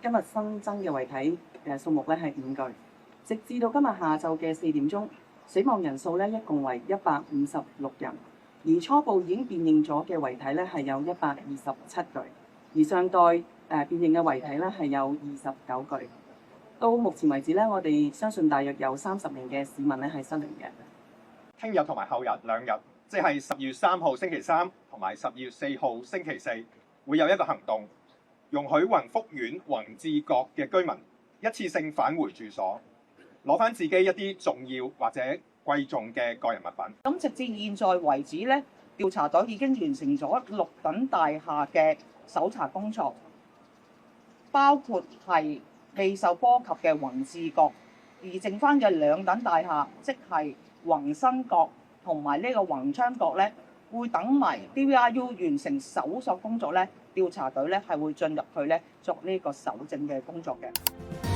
今日新增嘅遺體數目咧係5具，直至到今日下晝嘅4點鐘，死亡人數咧一共為156人，而初步已經辨認咗嘅遺體咧係有127具，而尚待辨認嘅遺體咧係有29具。到目前為止咧，我哋相信大約有30名嘅市民咧係失聯嘅。聽日同埋後日2日，即係12月3號星期三同埋12月4號星期四，會有一個行動，容許宏福苑宏志閣嘅居民一次性返回住所，攞翻自己一啲重要或者貴重嘅個人物品。咁直至現在為止咧，調查隊已經完成咗6棟大廈嘅搜查工作，包括係未受波及嘅宏志閣，而剩翻嘅2棟大廈，即係宏新閣同埋呢個宏昌閣咧，會等埋 DVRU 完成搜索工作咧，調查隊咧係會進入去咧作呢個搜證嘅工作嘅。